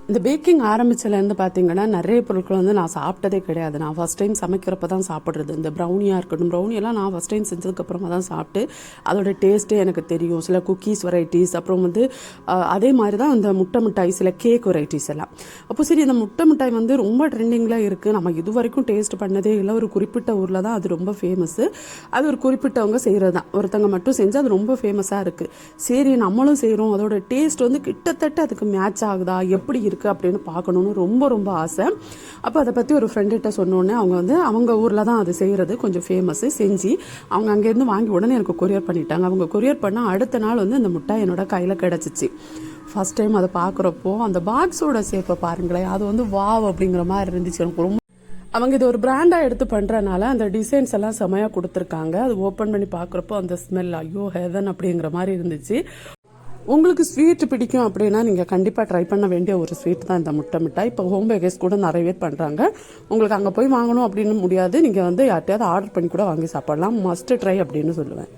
இந்த பேக்கிங் ஆரம்பிச்சதுலேருந்து பார்த்தீங்கன்னா நிறைய பொருட்கள் வந்து நான் சாப்பிட்டதே கிடையாது. நான் ஃபஸ்ட் டைம் சமைக்கிறப்ப தான் சாப்பிட்றது. இந்த ப்ரௌனியாக இருக்கட்டும், ப்ரௌனியெல்லாம் நான் ஃபஸ்ட் டைம் செஞ்சதுக்கப்புறமா தான் சாப்பிட்டு அதோட டேஸ்ட்டே எனக்கு தெரியும். சில குக்கீஸ் வெரைட்டிஸ், அப்புறம் வந்து அதே மாதிரி தான் இந்த முட்டை மிட்டாய், சில கேக் வெரைட்டிஸ் எல்லாம். அப்போ சரி, இந்த முட்டை மிட்டாய் வந்து ரொம்ப ட்ரெண்டிங்கில் இருக்குது, நம்ம இது வரைக்கும் டேஸ்ட் பண்ணதே இல்லை. ஒரு குறிப்பிட்ட ஊரில் தான் அது ரொம்ப ஃபேமஸ்ஸு. அது ஒரு குறிப்பிட்டவங்க செய்கிறது தான், ஒருத்தங்க மட்டும் செஞ்சு அது ரொம்ப ஃபேமஸாக இருக்குது. சரி நம்மளும் செய்கிறோம், அதோட டேஸ்ட் வந்து கிட்டத்தட்ட அதுக்கு மேட்ச் ஆகுதா, எப்படி இருக்குது அப்படின்னு பார்க்கணுன்னு ரொம்ப ரொம்ப ஆசை. அப்போ அதை பற்றி ஒரு ஃப்ரெண்டுகிட்ட சொன்னோன்னே அவங்க வந்து அவங்க ஊரில் தான் அது செய்கிறது கொஞ்சம் ஃபேமஸ்ஸு. செஞ்சு அவங்க அங்கேருந்து வாங்கி உடனே எனக்கு கொரியர் பண்ணிட்டாங்க. அவங்க கொரியர் பண்ணால் அடுத்த நாள் வந்து அந்த முட்டை என்னோட கையில் கிடச்சிச்சு. ஃபஸ்ட் டைம் அதை பார்க்குறப்போ அந்த பாக்ஸோட ஷேப்பை பாருங்களேன், அது வந்து வாவ் அப்படிங்கிற மாதிரி இருந்துச்சு. எனக்கு ரொம்ப அவங்க இது ஒரு பிராண்டாக எடுத்து பண்ணுறனால அந்த டிசைன்ஸ் எல்லாம் செமையாக கொடுத்துருக்காங்க. அது ஓப்பன் பண்ணி பார்க்குறப்போ அந்த ஸ்மெல் ஐயோ ஹெவன் அப்படிங்கிற மாதிரி இருந்துச்சு. உங்களுக்கு ஸ்வீட் பிடிக்கும் அப்படின்னா நீங்கள் கண்டிப்பாக ட்ரை பண்ண வேண்டிய ஒரு ஸ்வீட் தான் இந்த முட்டை மிட்டாய். இப்போ ஹோம் பேக்கர்ஸ் கூட நிறைய பேர் பண்ணுறாங்க. உங்களுக்கு அங்கே போய் வாங்கணும் அப்படின்னு முடியாது, நீங்கள் வந்து யார்ட்டையாவது ஆர்டர் பண்ணி கூட வாங்கி சாப்பிடலாம். மஸ்ட் ட்ரை அப்படின்னு சொல்லுவேன்.